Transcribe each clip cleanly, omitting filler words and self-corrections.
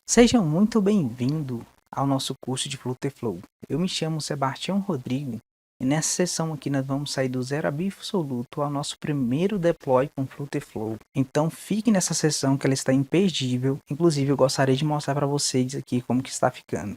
Sejam muito bem-vindos ao nosso curso de Flutterflow. Eu me chamo Sebastião Rodrigo e nessa sessão aqui nós vamos sair do zero absoluto ao nosso primeiro deploy com Flutterflow. Então fique nessa sessão que ela está imperdível. Inclusive eu gostaria de mostrar para vocês aqui como que está ficando.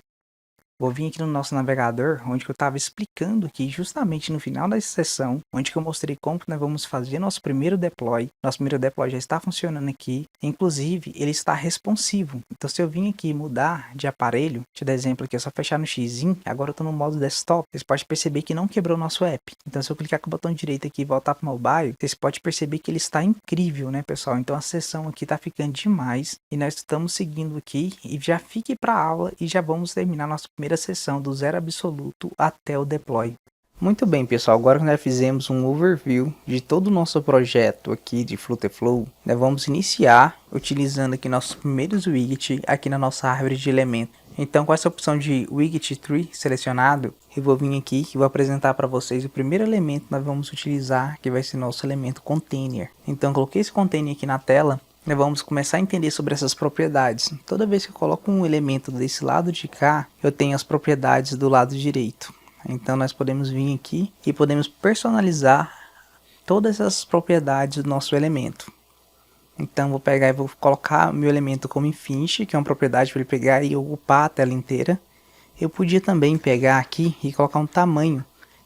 Vou vir aqui no nosso navegador, onde eu estava explicando aqui justamente no final dessa sessão, onde eu mostrei como que nós vamos fazer nosso primeiro deploy. Nosso primeiro deploy já está funcionando aqui, inclusive ele está responsivo. Então se eu vim aqui mudar de aparelho, te dar exemplo aqui, é só fechar no X, agora eu estou no modo desktop, vocês podem perceber que não quebrou o nosso app. Então se eu clicar com o botão direito aqui e voltar para o mobile, vocês podem perceber que ele está incrível, né pessoal? Então a sessão aqui está ficando demais e nós estamos seguindo aqui e já fique para a aula e já vamos terminar nossa primeira sessão do zero absoluto até o deploy. Muito bem pessoal, agora que nós fizemos um overview de todo o nosso projeto aqui de Flutterflow, nós vamos iniciar utilizando aqui nossos primeiros widgets aqui na nossa árvore de elementos. Então com essa opção de widget tree selecionado, eu vou vir aqui e vou apresentar para vocês o primeiro elemento que nós vamos utilizar, que vai ser nosso elemento container. Então coloquei esse container aqui na tela. Nós vamos começar a entender sobre essas propriedades. Toda vez que eu coloco um elemento desse lado de cá, eu tenho as propriedades do lado direito. Então nós podemos vir aqui e podemos personalizar todas as propriedades do nosso elemento. Então vou pegar e vou colocar meu elemento como infinity, que é uma propriedade para ele pegar e ocupar a tela inteira. Eu podia também pegar aqui e colocar um tamanho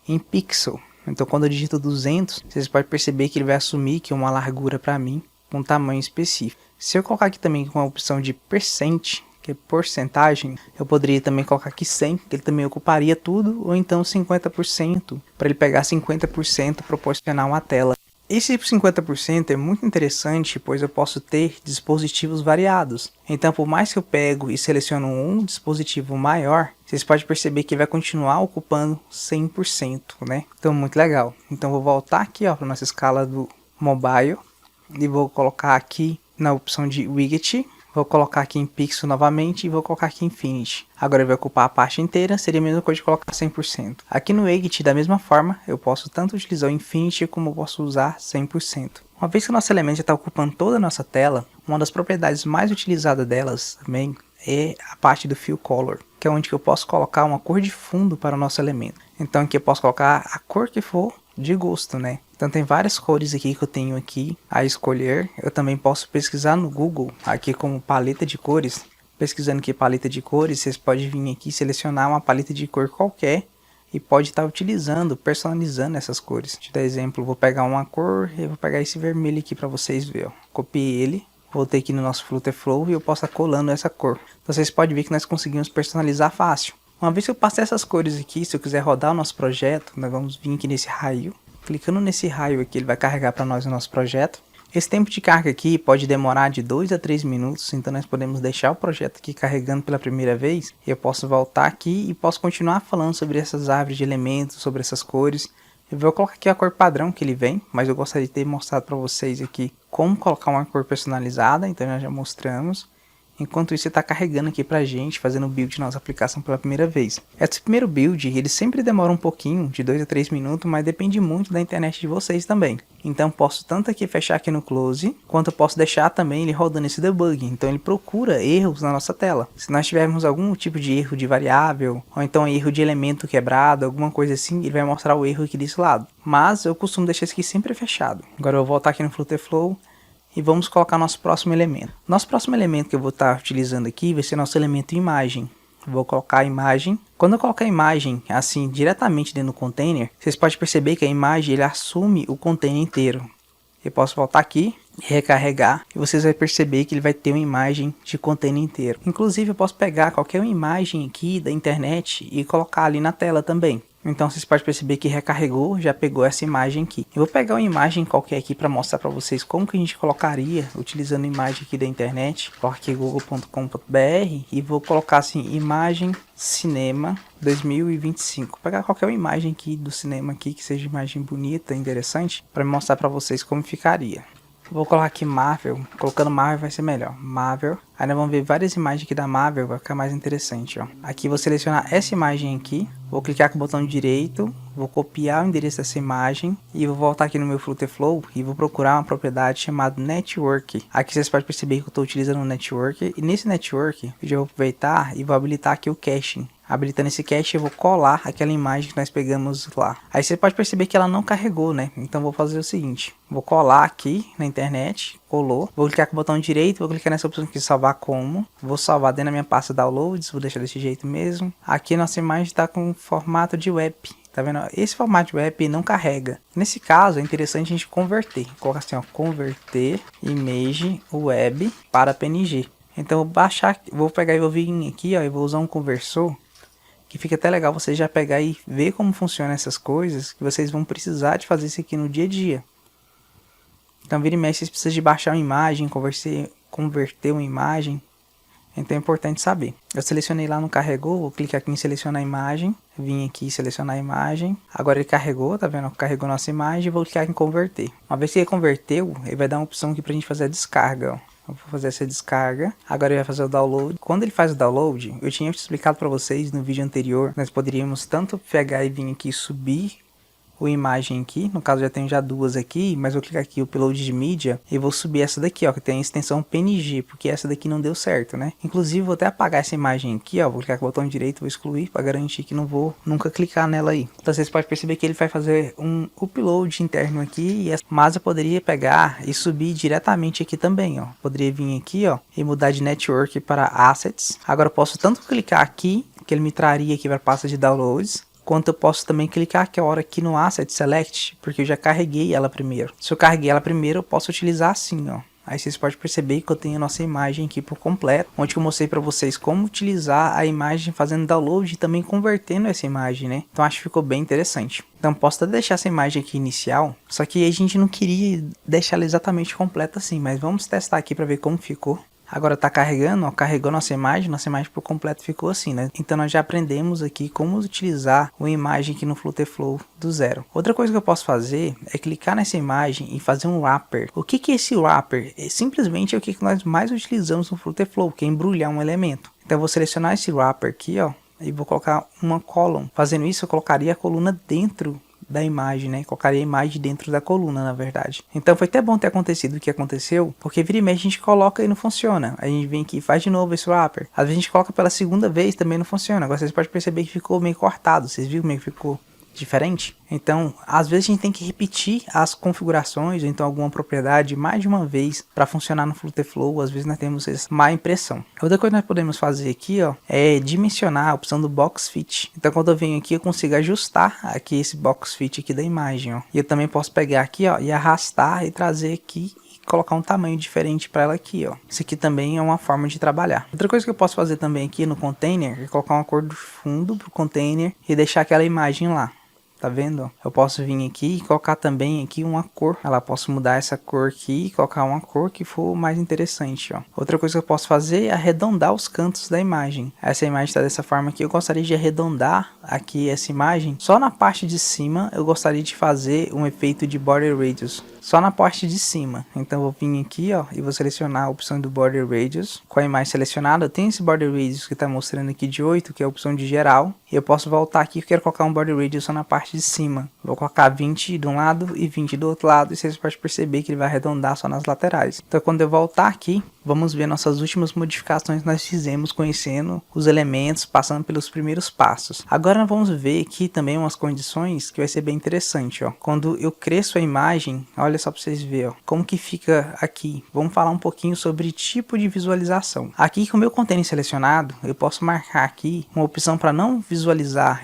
em pixel. Então quando eu digito 200, vocês podem perceber que ele vai assumir que é uma largura para mim, um tamanho específico. Se eu colocar aqui também com a opção de percent, que é porcentagem, eu poderia também colocar aqui 100, que ele também ocuparia tudo, ou então 50%, para ele pegar 50% proporcional à tela. Esse 50% é muito interessante, pois eu posso ter dispositivos variados. Então, por mais que eu pego e seleciono um dispositivo maior, vocês podem perceber que vai continuar ocupando 100%, né? Então, muito legal. Então, vou voltar aqui para nossa escala do mobile e vou colocar aqui na opção de widget. Vou colocar aqui em pixel novamente e vou colocar aqui em infinity. Agora ele vai ocupar a parte inteira, seria a mesma coisa de colocar 100%. Aqui no widget, da mesma forma, eu posso tanto utilizar o infinity como eu posso usar 100%. Uma vez que o nosso elemento já está ocupando toda a nossa tela, uma das propriedades mais utilizadas delas também é a parte do fill color, que é onde eu posso colocar uma cor de fundo para o nosso elemento. Então aqui eu posso colocar a cor que for de gosto, né? Então tem várias cores aqui que eu tenho aqui a escolher. Eu também posso pesquisar no Google aqui como paleta de cores. Pesquisando aqui paleta de cores, vocês podem vir aqui selecionar uma paleta de cor qualquer e pode estar utilizando, personalizando essas cores. Te dar exemplo, vou pegar uma cor e vou pegar esse vermelho aqui para vocês verem. Copiei ele, voltei aqui no nosso Flutterflow e eu posso estar colando essa cor. Então vocês podem ver que nós conseguimos personalizar fácil. Uma vez que eu passei essas cores aqui, se eu quiser rodar o nosso projeto, nós vamos vir aqui nesse raio. Clicando nesse raio aqui, ele vai carregar para nós o nosso projeto. Esse tempo de carga aqui pode demorar de 2 a 3 minutos, então nós podemos deixar o projeto aqui carregando pela primeira vez. Eu posso voltar aqui e posso continuar falando sobre essas árvores de elementos, sobre essas cores. Eu vou colocar aqui a cor padrão que ele vem, mas eu gostaria de ter mostrado para vocês aqui como colocar uma cor personalizada, então nós já mostramos. Enquanto isso, ele está carregando aqui pra gente, fazendo o build de nossa aplicação pela primeira vez. Esse primeiro build, ele sempre demora um pouquinho, de 2 a 3 minutos, mas depende muito da internet de vocês também. Então, posso tanto aqui fechar aqui no close, quanto eu posso deixar também ele rodando esse debug. Então, ele procura erros na nossa tela. Se nós tivermos algum tipo de erro de variável, ou então erro de elemento quebrado, alguma coisa assim, ele vai mostrar o erro aqui desse lado. Mas, eu costumo deixar isso aqui sempre fechado. Agora, eu vou voltar aqui no Flutterflow. E vamos colocar nosso próximo elemento. Nosso próximo elemento que eu vou estar utilizando aqui vai ser nosso elemento imagem. Vou colocar a imagem. Quando eu colocar a imagem assim diretamente dentro do container, vocês podem perceber que a imagem ele assume o container inteiro. Eu posso voltar aqui, recarregar, e vocês vão perceber que ele vai ter uma imagem de container inteiro. Inclusive eu posso pegar qualquer imagem aqui da internet e colocar ali na tela também. Então vocês podem perceber que recarregou, já pegou essa imagem aqui. Eu vou pegar uma imagem qualquer aqui para mostrar para vocês como que a gente colocaria, utilizando a imagem aqui da internet. Coloco aqui google.com.br e vou colocar assim, imagem cinema 2025. Vou pegar qualquer imagem aqui do cinema aqui, que seja imagem bonita, interessante, para mostrar para vocês como ficaria. Vou colocar aqui Marvel, colocando Marvel vai ser melhor, Marvel. Aí nós vamos ver várias imagens aqui da Marvel, vai ficar mais interessante, ó. Aqui vou selecionar essa imagem aqui, vou clicar com o botão direito, vou copiar o endereço dessa imagem e vou voltar aqui no meu Flutterflow e vou procurar uma propriedade chamada Network. Aqui vocês podem perceber que eu estou utilizando o Network, e nesse Network eu já vou aproveitar e vou habilitar aqui o caching. Habilitando esse cache, eu vou colar aquela imagem que nós pegamos lá. Aí você pode perceber que ela não carregou, né? Então vou fazer o seguinte, vou colar aqui na internet, colou, vou clicar com o botão direito, vou clicar nessa opção aqui, salvar como, vou salvar dentro da minha pasta downloads, vou deixar desse jeito mesmo. Aqui nossa imagem está com formato de web. Tá vendo? Esse formato de web não carrega. Nesse caso é interessante a gente converter. Coloca assim, ó, converter image web para PNG. Então eu vou baixar, vou pegar e vou vir aqui, ó, e vou usar um conversor, que fica até legal você já pegar e ver como funciona essas coisas, que vocês vão precisar de fazer isso aqui no dia a dia. Então vira e mexe, vocês precisam de baixar uma imagem, converter uma imagem. Então é importante saber. Eu selecionei lá no carregou, vou clicar aqui em selecionar a imagem, vim aqui selecionar a imagem. Agora ele carregou, tá vendo? Carregou nossa imagem, vou clicar em converter. Uma vez que ele converteu, ele vai dar uma opção aqui pra gente fazer a descarga, ó. Eu vou fazer essa descarga, agora ele vai fazer o download. Quando ele faz o download, eu tinha explicado para vocês no vídeo anterior, nós poderíamos tanto pegar e vir aqui e subir a imagem aqui, no caso já tenho já duas aqui, mas vou clicar aqui o upload de mídia e vou subir essa daqui, ó, que tem a extensão PNG, porque essa daqui não deu certo, né? Inclusive vou até apagar essa imagem aqui, ó, vou clicar com o botão direito, vou excluir para garantir que não vou nunca clicar nela aí. Então vocês podem perceber que ele vai fazer um upload interno aqui, mas eu poderia pegar e subir diretamente aqui também, ó. Poderia vir aqui, ó, e mudar de network para assets. Agora eu posso tanto clicar aqui, que ele me traria aqui para a pasta de downloads, quanto eu posso também clicar aqui a hora aqui no Asset Select, porque eu já carreguei ela primeiro. Se eu carreguei ela primeiro, eu posso utilizar assim, ó. Aí vocês podem perceber que eu tenho a nossa imagem aqui por completo, onde eu mostrei para vocês como utilizar a imagem fazendo download e também convertendo essa imagem, né? Então acho que ficou bem interessante. Então posso até deixar essa imagem aqui inicial, só que a gente não queria deixar ela exatamente completa assim, mas vamos testar aqui para ver como ficou. Agora tá carregando, ó, carregou nossa imagem por completo ficou assim, né? Então nós já aprendemos aqui como utilizar uma imagem aqui no Flutterflow do zero. Outra coisa que eu posso fazer é clicar nessa imagem e fazer um wrapper. O que é esse wrapper? É simplesmente o que nós mais utilizamos no Flutterflow, que é embrulhar um elemento. Então eu vou selecionar esse wrapper aqui, ó, e vou colocar uma column. Fazendo isso eu colocaria a coluna dentro da imagem, né? Colocaria a imagem dentro da coluna, na verdade. Então foi até bom ter acontecido o que aconteceu, porque vira e mexe a gente coloca e não funciona. A gente vem aqui e faz de novo esse wrapper. Às vezes a gente coloca pela segunda vez, também não funciona. Agora vocês podem perceber que ficou meio cortado. Vocês viram como é que ficou diferente? Então, às vezes a gente tem que repetir as configurações, ou então alguma propriedade mais de uma vez para funcionar no Flutterflow. Às vezes nós temos essa má impressão. Outra coisa que nós podemos fazer aqui, ó, é dimensionar a opção do box fit. Então, quando eu venho aqui, eu consigo ajustar aqui esse box fit aqui da imagem, ó. E eu também posso pegar aqui, ó, e arrastar e trazer aqui, colocar um tamanho diferente para ela aqui, ó. Isso aqui também é uma forma de trabalhar. Outra coisa que eu posso fazer também aqui no container é colocar uma cor do fundo pro container e deixar aquela imagem lá. Tá vendo? Eu posso vir aqui e colocar também aqui uma cor. Ela posso mudar essa cor aqui e colocar uma cor que for mais interessante, ó. Outra coisa que eu posso fazer é arredondar os cantos da imagem. Essa imagem está dessa forma aqui. Eu gostaria de arredondar aqui essa imagem. Só na parte de cima eu gostaria de fazer um efeito de border radius. Só na parte de cima. Então eu vou vir aqui, ó, e vou selecionar a opção do border radius. Com a imagem selecionada, eu tenho esse border radius que está mostrando aqui de 8, que é a opção de geral. E eu posso voltar aqui, eu quero colocar um border radius só na parte de cima. Vou colocar 20 de um lado e 20 do outro lado, e vocês podem perceber que ele vai arredondar só nas laterais. Então quando eu voltar aqui, vamos ver nossas últimas modificações que nós fizemos, conhecendo os elementos, passando pelos primeiros passos. Agora nós vamos ver aqui também umas condições que vai ser bem interessante, ó. Quando eu cresço a imagem, olha só para vocês verem, ó, como que fica aqui. Vamos falar um pouquinho sobre tipo de visualização. Aqui com o meu container selecionado, eu posso marcar aqui uma opção para não visualizar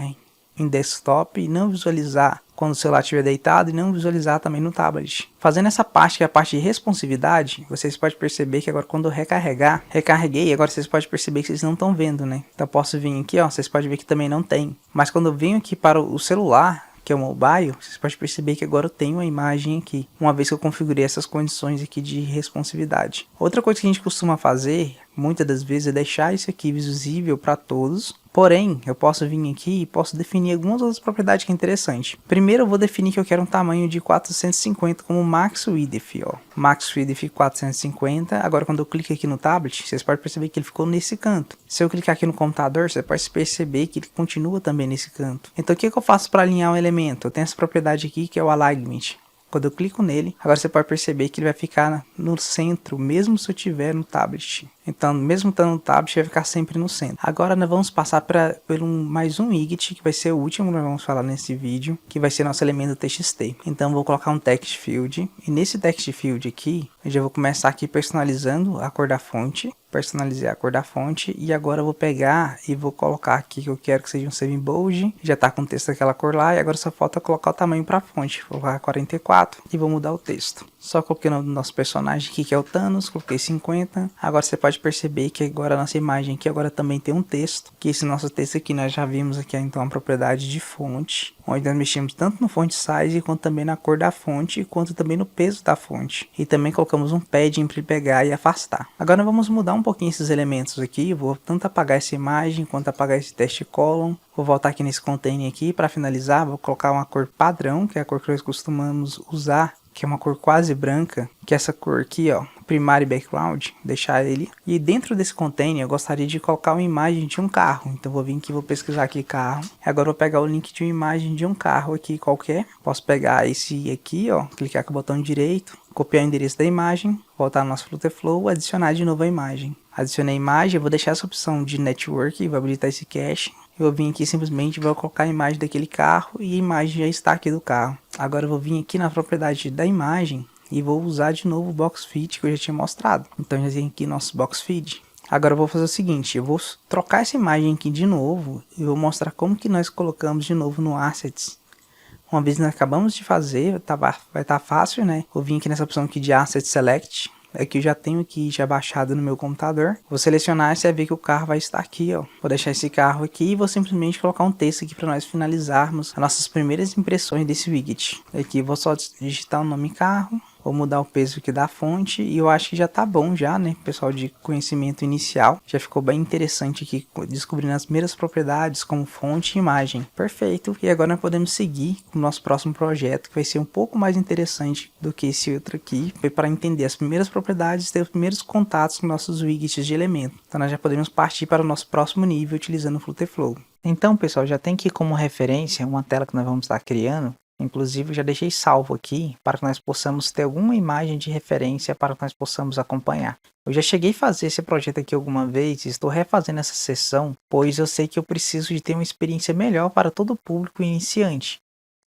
em desktop e não visualizar quando o celular estiver deitado e não visualizar também no tablet. Fazendo essa parte, que é a parte de responsividade, vocês podem perceber que agora quando eu recarreguei, agora vocês podem perceber que vocês não estão vendo, né? Então eu posso vir aqui, ó, vocês podem ver que também não tem. Mas quando eu venho aqui para o celular, que é o mobile, vocês podem perceber que agora eu tenho a imagem aqui, uma vez que eu configurei essas condições aqui de responsividade. Outra coisa que a gente costuma fazer, muitas das vezes, é deixar isso aqui visível para todos, Porém, eu posso vir aqui e posso definir algumas outras propriedades que é interessante. Primeiro eu vou definir que eu quero um tamanho de 450 como max width, ó. Max width 450. Agora quando eu clico aqui no tablet, vocês podem perceber que ele ficou nesse canto. Se eu clicar aqui no computador, você pode perceber que ele continua também nesse canto. Então o que eu faço para alinhar um elemento? Eu tenho essa propriedade aqui que é o alignment. Quando eu clico nele, agora você pode perceber que ele vai ficar no centro, mesmo se eu tiver no tablet. Então, mesmo estando no tablet, vai ficar sempre no centro. Agora nós vamos passar por mais um widget, que vai ser o último que nós vamos falar nesse vídeo, que vai ser nosso elemento txt. Então, vou colocar um text field. E nesse text field aqui, eu já vou começar aqui personalizando a cor da fonte. Personalizei a cor da fonte e agora eu vou pegar e vou colocar aqui que eu quero que seja um save bold. Já está com o texto daquela cor lá e agora só falta colocar o tamanho para a fonte. Vou colocar 44 e vou mudar o texto. Só coloquei o nome do nosso personagem aqui que é o Thanos, coloquei 50. Agora você pode perceber que agora a nossa imagem aqui agora também tem um texto. Que esse nosso texto aqui nós já vimos aqui então a propriedade de fonte. Onde nós mexemos tanto no font size quanto também na cor da fonte, quanto também no peso da fonte. E também colocamos um padding para ele pegar e afastar. Agora vamos mudar um pouquinho esses elementos aqui. Vou tanto apagar essa imagem quanto apagar esse teste column. Vou voltar aqui nesse container aqui para finalizar. Vou colocar uma cor padrão, que é a cor que nós costumamos usar, que é uma cor quase branca, que é essa cor aqui, ó, primary background, deixar ele. E dentro desse container eu gostaria de colocar uma imagem de um carro. Então vou vir aqui, vou pesquisar aqui carro. Agora eu vou pegar o link de uma imagem de um carro aqui qualquer. Posso pegar esse aqui, ó, clicar com o botão direito, copiar o endereço da imagem, voltar no nosso Flutterflow, adicionar de novo a imagem. Adicionei a imagem, eu vou deixar essa opção de network, vou habilitar esse cache. Eu vou vir aqui simplesmente vou colocar a imagem daquele carro e a imagem já está aqui do carro. Agora eu vou vir aqui na propriedade da imagem e vou usar de novo o box feed que eu já tinha mostrado. Então já tem aqui nosso box feed. Agora eu vou fazer o seguinte, eu vou trocar essa imagem aqui de novo e vou mostrar como que nós colocamos de novo no Assets. Uma vez nós acabamos de fazer, vai estar fácil, né? Vou vir aqui nessa opção aqui de Asset Select. Aqui eu já tenho aqui já baixado no meu computador. Vou selecionar e você vai ver que o carro vai estar aqui, ó. Vou deixar esse carro aqui e vou simplesmente colocar um texto aqui para nós finalizarmos as nossas primeiras impressões desse widget. Aqui vou só digitar o nome carro. Vou mudar o peso aqui da fonte e eu acho que já tá bom já, né, pessoal, de conhecimento inicial. Já ficou bem interessante aqui, descobrindo as primeiras propriedades como fonte e imagem. Perfeito. E agora nós podemos seguir com o nosso próximo projeto, que vai ser um pouco mais interessante do que esse outro aqui. Foi para entender as primeiras propriedades, ter os primeiros contatos com nossos widgets de elemento. Então nós já podemos partir para o nosso próximo nível utilizando o Flutterflow. Então, pessoal, já tem aqui como referência uma tela que nós vamos estar criando. Inclusive, eu já deixei salvo aqui para que nós possamos ter alguma imagem de referência para que nós possamos acompanhar. Eu já cheguei a fazer esse projeto aqui alguma vez, estou refazendo essa sessão, pois eu sei que eu preciso de ter uma experiência melhor para todo o público iniciante.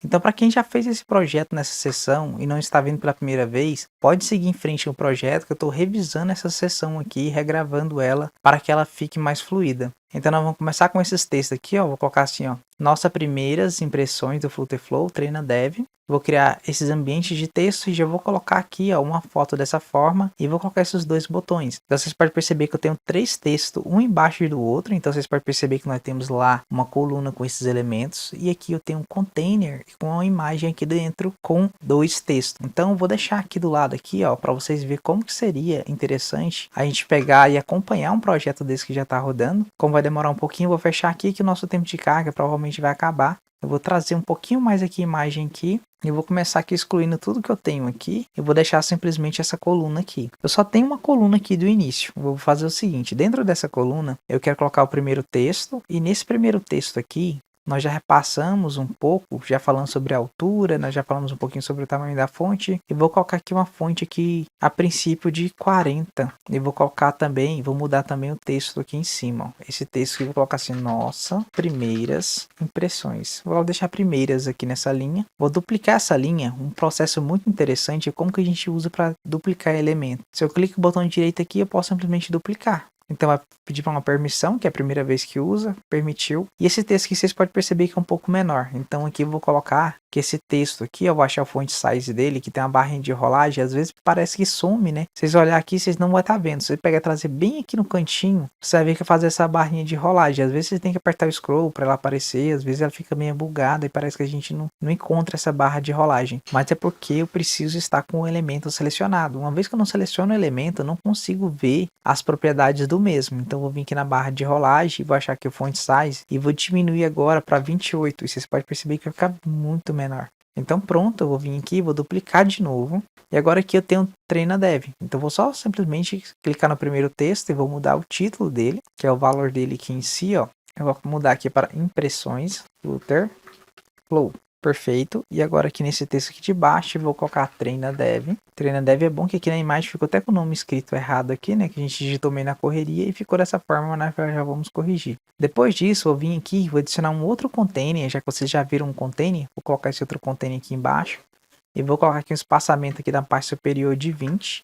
Então, para quem já fez esse projeto nessa sessão e não está vendo pela primeira vez, pode seguir em frente no projeto que eu estou revisando essa sessão aqui, regravando ela para que ela fique mais fluida. Então, nós vamos começar com esses textos aqui, ó. Vou colocar assim, ó. Nossas primeiras impressões do Flutterflow, treina dev. Vou criar esses ambientes de texto e já vou colocar aqui, ó, uma foto dessa forma e vou colocar esses dois botões. Então, vocês podem perceber que eu tenho três textos, um embaixo do outro. Então, vocês podem perceber que nós temos lá uma coluna com esses elementos e aqui eu tenho um container com uma imagem aqui dentro com dois textos. Então, eu vou deixar aqui do lado aqui, ó, para vocês verem como que seria interessante a gente pegar e acompanhar um projeto desse que já está rodando. Como vai demorar um pouquinho, vou fechar aqui que o nosso tempo de carga provavelmente vai acabar. Eu vou trazer um pouquinho mais aqui imagem aqui e eu vou começar aqui excluindo tudo que eu tenho aqui. Eu vou deixar simplesmente essa coluna aqui. Eu só tenho uma coluna aqui do início. Eu vou fazer o seguinte, dentro dessa coluna eu quero colocar o primeiro texto e nesse primeiro texto aqui nós já repassamos um pouco, já falando sobre a altura, nós já falamos um pouquinho sobre o tamanho da fonte. E vou colocar aqui uma fonte aqui, a princípio de 40. E vou colocar também, vou mudar também o texto aqui em cima. Ó. Esse texto aqui eu vou colocar assim, nossa, primeiras impressões. Vou deixar primeiras aqui nessa linha. Vou duplicar essa linha, um processo muito interessante é como que a gente usa para duplicar elemento. Se eu clico no botão direito aqui, eu posso simplesmente duplicar. Então vai pedir para uma permissão, que é a primeira vez que usa, permitiu. E esse texto aqui vocês podem perceber que é um pouco menor. Então aqui eu vou colocar que esse texto aqui, eu vou achar o font size dele, que tem uma barrinha de rolagem, às vezes parece que some, né? Vocês olhar aqui, vocês não vão estar vendo. Se você pegar e trazer bem aqui no cantinho, você vai ver que fazer essa barrinha de rolagem. Às vezes você tem que apertar o scroll para ela aparecer, às vezes ela fica meio bugada e parece que a gente não encontra essa barra de rolagem. Mas é porque eu preciso estar com o elemento selecionado. Uma vez que eu não seleciono o elemento, eu não consigo ver as propriedades do do mesmo. Então vou vir aqui na barra de rolagem, vou achar aqui o font size e vou diminuir agora para 28. E vocês podem perceber que vai ficar muito menor. Então pronto, eu vou vir aqui, vou duplicar de novo. E agora aqui eu tenho treina dev. Então vou só simplesmente clicar no primeiro texto e vou mudar o título dele, que é o valor dele aqui em si, ó. Eu vou mudar aqui para impressões, Flutter Flow. Perfeito. E agora aqui nesse texto aqui de baixo eu vou colocar treina dev. Treina dev é bom que aqui na imagem ficou até com o nome escrito errado aqui, né? Que a gente digitou meio na correria e ficou dessa forma, mas nós já vamos corrigir. Depois disso eu vou vir aqui e vou adicionar um outro container, já que vocês já viram um container. Vou colocar esse outro container aqui embaixo. E vou colocar aqui um espaçamento aqui da parte superior de 20.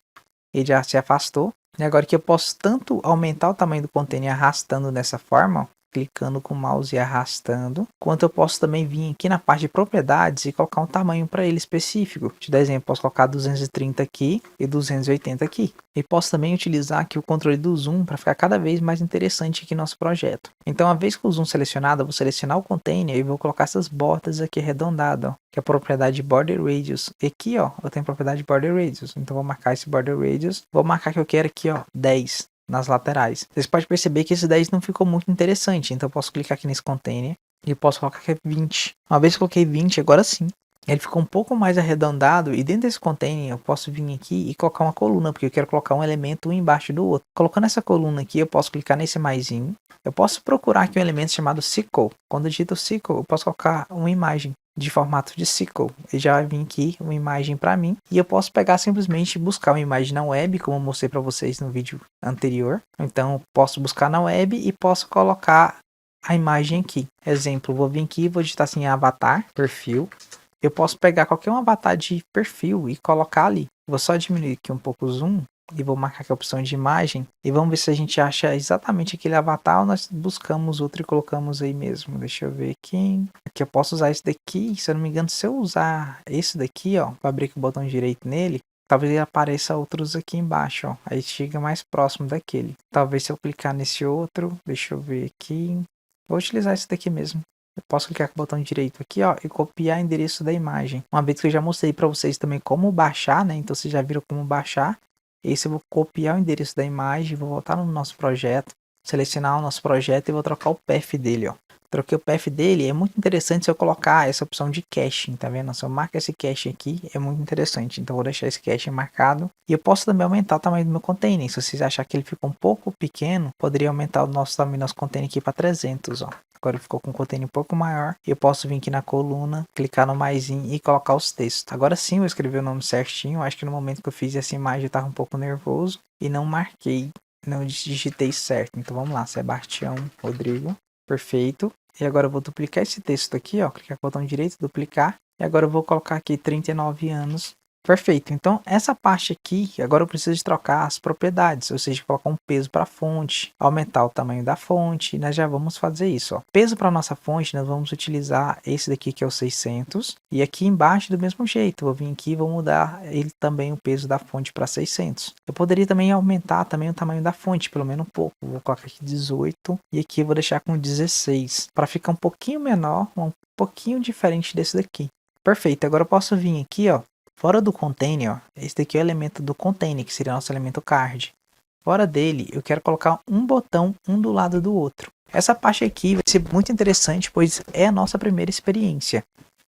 Ele já se afastou. E agora que eu posso tanto aumentar o tamanho do container arrastando dessa forma, ó, clicando com o mouse e arrastando, quanto eu posso também vir aqui na parte de propriedades e colocar um tamanho para ele específico. Te dar exemplo, posso colocar 230 aqui e 280 aqui. E posso também utilizar aqui o controle do zoom para ficar cada vez mais interessante aqui no nosso projeto. Então, uma vez com o zoom selecionado, eu vou selecionar o container e vou colocar essas bordas aqui arredondadas, ó, que é a propriedade Border Radius. E aqui, ó, eu tenho a propriedade Border Radius. Então, vou marcar esse Border Radius. Vou marcar que eu quero aqui, ó, 10 nas laterais. Vocês podem perceber que esse 10 não ficou muito interessante. Então, eu posso clicar aqui nesse container e eu posso colocar aqui 20. Uma vez que eu coloquei 20, agora sim, ele ficou um pouco mais arredondado e dentro desse container eu posso vir aqui e colocar uma coluna, porque eu quero colocar um elemento um embaixo do outro. Colocando essa coluna aqui, eu posso clicar nesse maisinho. Eu posso procurar aqui um elemento chamado Sickle. Quando eu digito Sickle, eu posso colocar uma imagem de formato de Sickle. E já vai vir aqui uma imagem para mim. E eu posso pegar simplesmente buscar uma imagem na web, como eu mostrei para vocês no vídeo anterior. Então, posso buscar na web e posso colocar a imagem aqui. Exemplo, vou vir aqui e vou digitar assim avatar, perfil. Eu posso pegar qualquer um avatar de perfil e colocar ali. Vou só diminuir aqui um pouco o zoom e vou marcar aqui a opção de imagem. E vamos ver se a gente acha exatamente aquele avatar ou nós buscamos outro e colocamos aí mesmo. Deixa eu ver aqui. Aqui eu posso usar esse daqui. Se eu não me engano, se eu usar esse daqui, ó, para abrir com o botão direito nele, talvez ele apareça outros aqui embaixo, ó. Aí chega mais próximo daquele. Talvez se eu clicar nesse outro, deixa eu ver aqui. Vou utilizar esse daqui mesmo. Eu posso clicar com o botão direito aqui, ó, e copiar o endereço da imagem. Uma vez que eu já mostrei para vocês também como baixar, né? Então vocês já viram como baixar. Esse eu vou copiar o endereço da imagem, vou voltar no nosso projeto, selecionar o nosso projeto e vou trocar o path dele, ó. Troquei o path dele, é muito interessante se eu colocar essa opção de caching, tá vendo? Se eu marco esse caching aqui, é muito interessante. Então eu vou deixar esse caching marcado. E eu posso também aumentar o tamanho do meu container. Se vocês acharem que ele ficou um pouco pequeno, poderia aumentar o nosso tamanho do nosso container aqui para 300, ó. Agora ficou com um container um pouco maior. E eu posso vir aqui na coluna, clicar no maisinho e colocar os textos. Agora sim eu escrevi o nome certinho. Acho que no momento que eu fiz essa imagem eu estava um pouco nervoso e não marquei, não digitei certo. Então vamos lá, Sebastião Rodrigo. Perfeito. E agora eu vou duplicar esse texto aqui, ó. Clicar com o botão direito, duplicar. E agora eu vou colocar aqui 39 anos. Perfeito. Então, essa parte aqui, agora eu preciso de trocar as propriedades, ou seja, colocar um peso para a fonte, aumentar o tamanho da fonte, e nós já vamos fazer isso, ó. Peso para nossa fonte, nós vamos utilizar esse daqui que é o 600, e aqui embaixo do mesmo jeito, vou vir aqui e vou mudar ele também o peso da fonte para 600. Eu poderia também aumentar também o tamanho da fonte, pelo menos um pouco, vou colocar aqui 18, e aqui eu vou deixar com 16, para ficar um pouquinho menor, um pouquinho diferente desse daqui. Perfeito, agora eu posso vir aqui, ó. Fora do container, ó, esse daqui é o elemento do container, que seria nosso elemento card. Fora dele, eu quero colocar um botão um do lado do outro. Essa parte aqui vai ser muito interessante, pois é a nossa primeira experiência.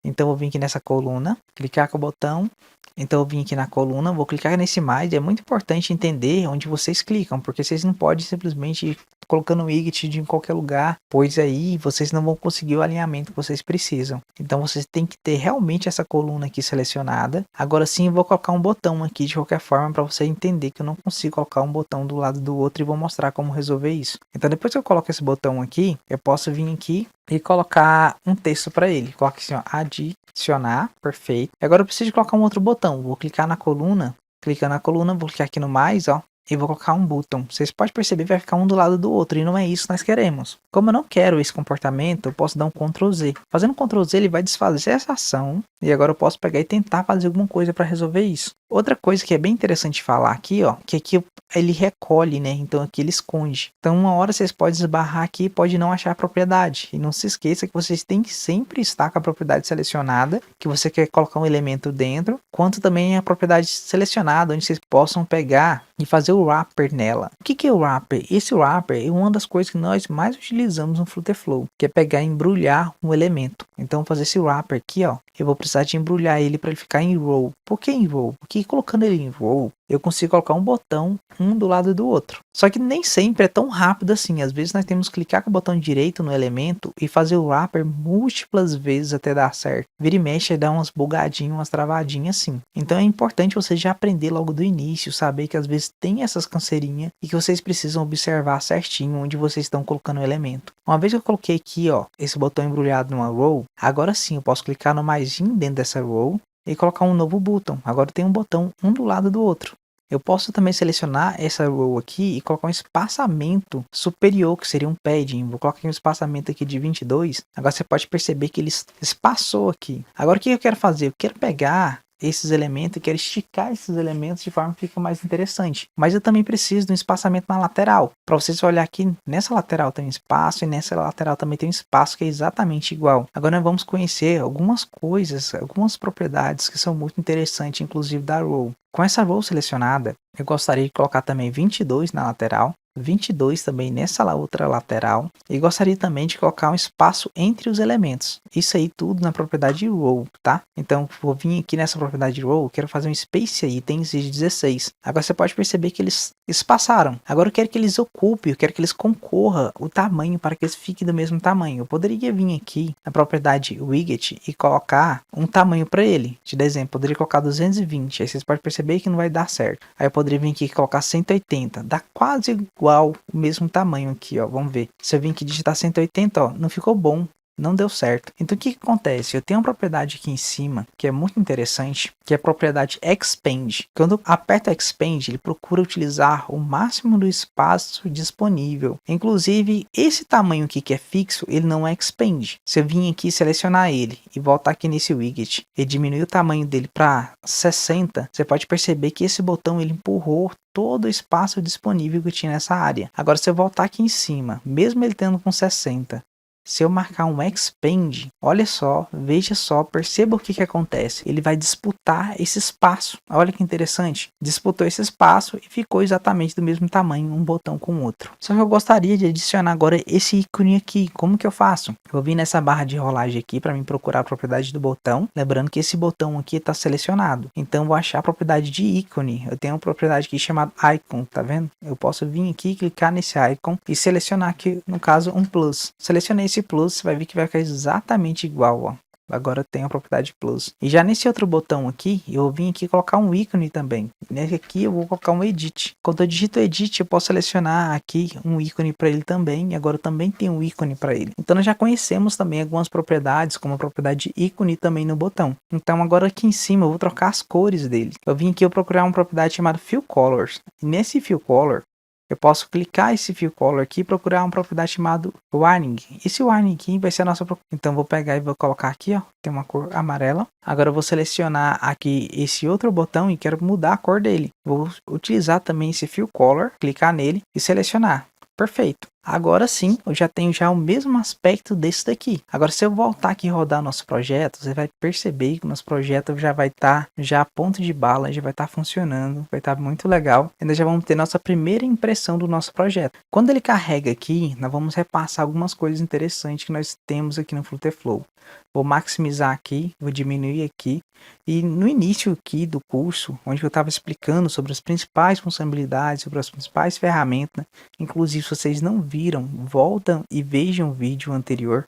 Então, eu vou vir aqui nessa coluna, clicar com o botão. Então, eu vim aqui na coluna, vou clicar nesse mais. É muito importante entender onde vocês clicam, porque vocês não podem simplesmente ir colocando o widget em qualquer lugar, pois aí vocês não vão conseguir o alinhamento que vocês precisam. Então, vocês têm que ter realmente essa coluna aqui selecionada. Agora sim, eu vou colocar um botão aqui de qualquer forma para você entender que eu não consigo colocar um botão do lado do outro e vou mostrar como resolver isso. Então, depois que eu coloco esse botão aqui, eu posso vir aqui e colocar um texto para ele. Coloque assim, ó, adicionar, perfeito. Agora eu preciso colocar um outro botão. Vou clicar na coluna, clicando na coluna, vou clicar aqui no mais, ó, e vou colocar um botão. Vocês podem perceber que vai ficar um do lado do outro e não é isso que nós queremos. Como eu não quero esse comportamento, eu posso dar um Ctrl Z. Fazendo um Ctrl Z, ele vai desfazer essa ação e agora eu posso pegar e tentar fazer alguma coisa para resolver isso. Outra coisa que é bem interessante falar aqui, ó, que aqui ele recolhe, né? Então aqui ele esconde. Então uma hora vocês podem esbarrar aqui e pode não achar a propriedade. E não se esqueça que vocês têm que sempre estar com a propriedade selecionada, que você quer colocar um elemento dentro, quanto também a propriedade selecionada, onde vocês possam pegar e fazer o wrapper nela. O que é o wrapper? Esse wrapper é uma das coisas que nós mais utilizamos no Flutterflow, que é pegar e embrulhar um elemento. Então, vou fazer esse wrapper aqui, ó. Eu vou precisar de embrulhar ele para ele ficar em row. Por que em row? Porque colocando ele em row, eu consigo colocar um botão um do lado do outro. Só que nem sempre é tão rápido assim. Às vezes nós temos que clicar com o botão direito no elemento e fazer o wrapper múltiplas vezes até dar certo. Vira e mexe e dá umas bugadinhas, umas travadinhas assim. Então é importante você já aprender logo do início, saber que às vezes tem essas canseirinhas e que vocês precisam observar certinho onde vocês estão colocando o elemento. Uma vez que eu coloquei aqui, ó, esse botão embrulhado numa row, agora sim eu posso clicar no maisinho dentro dessa row e colocar um novo botão. Agora tem um botão um do lado do outro. Eu posso também selecionar essa row aqui e colocar um espaçamento superior, que seria um padding. Vou colocar aqui um espaçamento aqui de 22. Agora você pode perceber que ele espaçou aqui. Agora o que eu quero fazer? Eu quero pegar esses elementos, eu quero esticar esses elementos de forma que fica mais interessante. Mas eu também preciso de um espaçamento na lateral. Para vocês olhar aqui, nessa lateral tem um espaço e nessa lateral também tem um espaço que é exatamente igual. Agora nós vamos conhecer algumas coisas, algumas propriedades que são muito interessantes, inclusive da row. Com essa row selecionada, eu gostaria de colocar também 22 na lateral, 22 também nessa outra lateral, e gostaria também de colocar um espaço entre os elementos. Isso aí tudo na propriedade row, tá? Então vou vir aqui nessa propriedade row, quero fazer um space itens de 16. Agora você pode perceber que eles espaçaram. Agora eu quero que eles ocupem, eu quero que eles concorram o tamanho para que eles fiquem do mesmo tamanho. Eu poderia vir aqui na propriedade widget e colocar um tamanho para ele. De exemplo, poderia colocar 220. Aí vocês podem perceber que não vai dar certo. Aí eu poderia vir aqui e colocar 180. Dá quase igual o mesmo tamanho aqui, ó. Vamos ver. Se eu vim aqui digitar 180, ó, não ficou bom. Não deu certo. Então o que acontece? Eu tenho uma propriedade aqui em cima que é muito interessante, que é a propriedade expand. Quando eu aperto expand, ele procura utilizar o máximo do espaço disponível. Inclusive, esse tamanho aqui que é fixo, ele não é expand. Se eu vir aqui selecionar ele e voltar aqui nesse widget e diminuir o tamanho dele para 60, você pode perceber que esse botão ele empurrou todo o espaço disponível que tinha nessa área. Agora, se eu voltar aqui em cima, mesmo ele tendo com 60, se eu marcar um expand, olha só, veja só, perceba o que acontece. Ele vai disputar esse espaço. Olha que interessante. Disputou esse espaço e ficou exatamente do mesmo tamanho, um botão com o outro. Só que eu gostaria de adicionar agora esse ícone aqui. Como que eu faço? Eu vou vir nessa barra de rolagem aqui para mim procurar a propriedade do botão. Lembrando que esse botão aqui está selecionado. Então eu vou achar a propriedade de ícone. Eu tenho uma propriedade aqui chamada icon, tá vendo? Eu posso vir aqui, clicar nesse icon e selecionar aqui, no caso, um plus. Selecionei esse plus, você vai ver que vai ficar exatamente igual, ó. Agora tem a propriedade plus. E já nesse outro botão aqui, eu vim aqui colocar um ícone também. Nesse aqui eu vou colocar um edit. Quando eu digito edit, eu posso selecionar aqui um ícone para ele também. E agora eu também tenho um ícone para ele. Então nós já conhecemos também algumas propriedades, como a propriedade ícone também no botão. Então agora aqui em cima eu vou trocar as cores dele. Eu vim aqui procurar uma propriedade chamada Fill Colors. E nesse Fill Color, eu posso clicar esse Fill Color aqui e procurar uma propriedade chamada Warning. Esse Warning aqui vai ser a nossa propriedade. Então vou pegar e vou colocar aqui, ó, tem uma cor amarela. Agora eu vou selecionar aqui esse outro botão e quero mudar a cor dele. Vou utilizar também esse Fill Color, clicar nele e selecionar. Perfeito. Agora sim, eu já tenho o mesmo aspecto desse daqui. Agora, se eu voltar aqui e rodar nosso projeto, você vai perceber que o nosso projeto já vai estar já a ponto de bala, já vai estar funcionando, vai estar muito legal. Ainda já vamos ter nossa primeira impressão do nosso projeto. Quando ele carrega aqui, nós vamos repassar algumas coisas interessantes que nós temos aqui no Flutterflow. Vou maximizar aqui, vou diminuir aqui. E no início aqui do curso, onde eu estava explicando sobre as principais funcionalidades, sobre as principais ferramentas, inclusive se vocês não viram, voltam e vejam o vídeo anterior,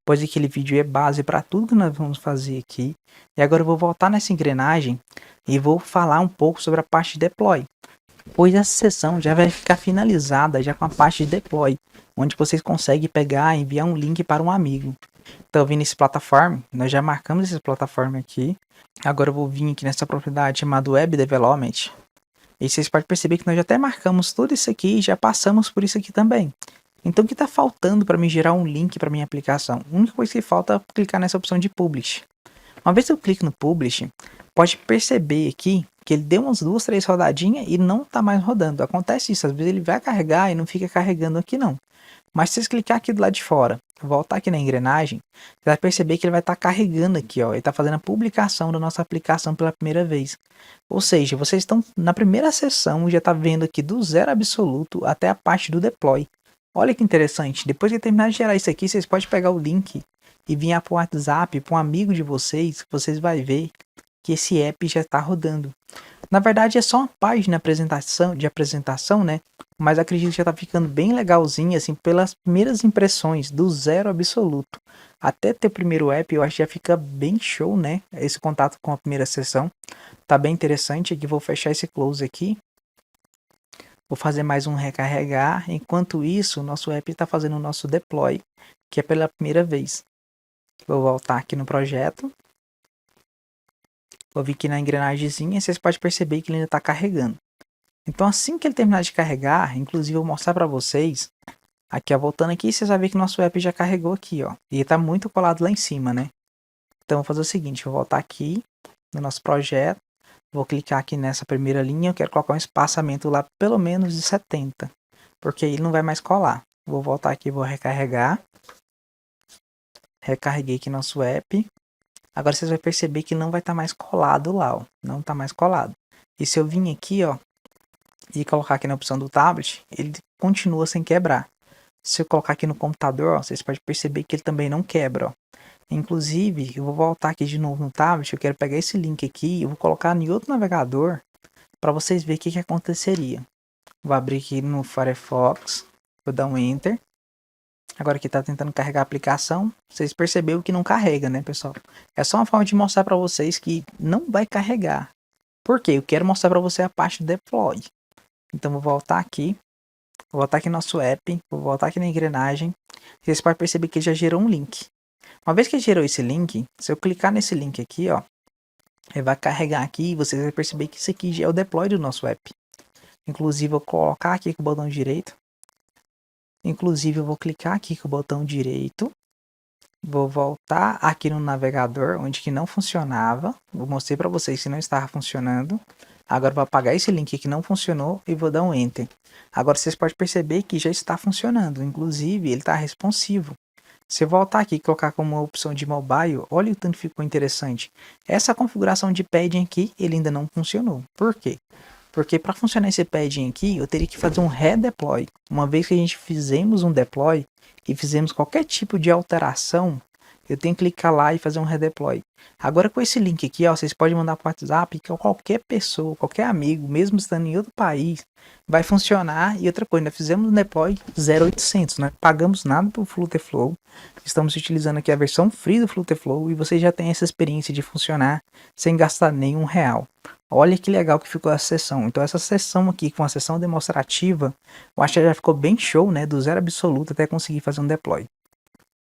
pois aquele vídeo é base para tudo que nós vamos fazer aqui. E agora eu vou voltar nessa engrenagem e vou falar um pouco sobre a parte de deploy, pois essa sessão já vai ficar finalizada já com a parte de deploy, onde vocês conseguem pegar e enviar um link para um amigo. Então, vindo nesse plataforma, nós já marcamos essa plataforma aqui. Agora eu vou vir aqui nessa propriedade chamada Web Development. E vocês podem perceber que nós já até marcamos tudo isso aqui e já passamos por isso aqui também. Então o que está faltando para me gerar um link para minha aplicação? A única coisa que falta é clicar nessa opção de Publish. Uma vez que eu clico no Publish, pode perceber aqui que ele deu umas 2, 3 rodadinhas e não tá mais rodando. Acontece isso, às vezes ele vai carregar e não fica carregando aqui não. Mas se vocês clicar aqui do lado de fora, voltar aqui na engrenagem, você vai perceber que ele vai estar carregando aqui, ó. Ele está fazendo a publicação da nossa aplicação pela primeira vez. Ou seja, vocês estão na primeira sessão e já está vendo aqui do zero absoluto até a parte do deploy. Olha que interessante. Depois que terminar de gerar isso aqui, vocês podem pegar o link e vir para o WhatsApp, para um amigo de vocês, que vocês vão ver que esse app já está rodando. Na verdade é só uma página de apresentação, né? Mas acredito que já tá ficando bem legalzinho, assim, pelas primeiras impressões, do zero absoluto. Até ter o primeiro app, eu acho que já fica bem show, né? Esse contato com a primeira sessão. Tá bem interessante. Aqui vou fechar esse close aqui. Vou fazer mais um recarregar. Enquanto isso, o nosso app está fazendo o nosso deploy, que é pela primeira vez. Vou voltar aqui no projeto. Vou vir aqui na engrenagemzinha e vocês podem perceber que ele ainda está carregando. Então assim que ele terminar de carregar, inclusive eu vou mostrar para vocês, aqui ó, voltando aqui, vocês vão ver que nosso app já carregou aqui, ó. E está muito colado lá em cima, né? Então eu vou fazer o seguinte, vou voltar aqui no nosso projeto, vou clicar aqui nessa primeira linha, eu quero colocar um espaçamento lá pelo menos de 70, porque aí ele não vai mais colar. Vou voltar aqui, vou recarregar. Recarreguei aqui nosso app. Agora vocês vão perceber que não vai estar mais colado lá, ó. Não está mais colado. E se eu vim aqui, ó, e colocar aqui na opção do tablet, ele continua sem quebrar. Se eu colocar aqui no computador, ó, vocês podem perceber que ele também não quebra, ó. Inclusive, eu vou voltar aqui de novo no tablet, eu quero pegar esse link aqui e vou colocar em outro navegador para vocês verem o que aconteceria. Vou abrir aqui no Firefox, vou dar um Enter. Agora aqui está tentando carregar a aplicação, vocês perceberam que não carrega, né, pessoal? É só uma forma de mostrar para vocês que não vai carregar. Por quê? Eu quero mostrar para você a parte do deploy. Então vou voltar aqui no nosso app, vou voltar aqui na engrenagem. Vocês podem perceber que já gerou um link. Uma vez que gerou esse link, se eu clicar nesse link aqui, ó, ele vai carregar aqui e vocês vão perceber que isso aqui já é o deploy do nosso app. Inclusive, eu vou colocar aqui com o botão direito. Inclusive, eu vou clicar aqui com o botão direito. Vou voltar aqui no navegador, onde que não funcionava. Eu mostrei para vocês que não estava funcionando. Agora vou apagar esse link que não funcionou e vou dar um Enter. Agora vocês podem perceber que já está funcionando. Inclusive, ele está responsivo. Se eu voltar aqui e colocar como opção de mobile, olha o tanto que ficou interessante. Essa configuração de padding aqui, ele ainda não funcionou. Por quê? Porque para funcionar esse padding aqui, eu teria que fazer um redeploy. Uma vez que a gente fizemos um deploy e fizemos qualquer tipo de alteração, eu tenho que clicar lá e fazer um redeploy. Agora com esse link aqui, ó, vocês podem mandar para o WhatsApp que qualquer pessoa, qualquer amigo, mesmo estando em outro país, vai funcionar. E outra coisa, nós fizemos um deploy 0800, não pagamos nada para o Flutterflow. Estamos utilizando aqui a versão free do Flutterflow e vocês já têm essa experiência de funcionar sem gastar nenhum real. Olha que legal que ficou a sessão. Então essa sessão aqui com a sessão demonstrativa, eu acho que já ficou bem show, né? Do zero absoluto até conseguir fazer um deploy.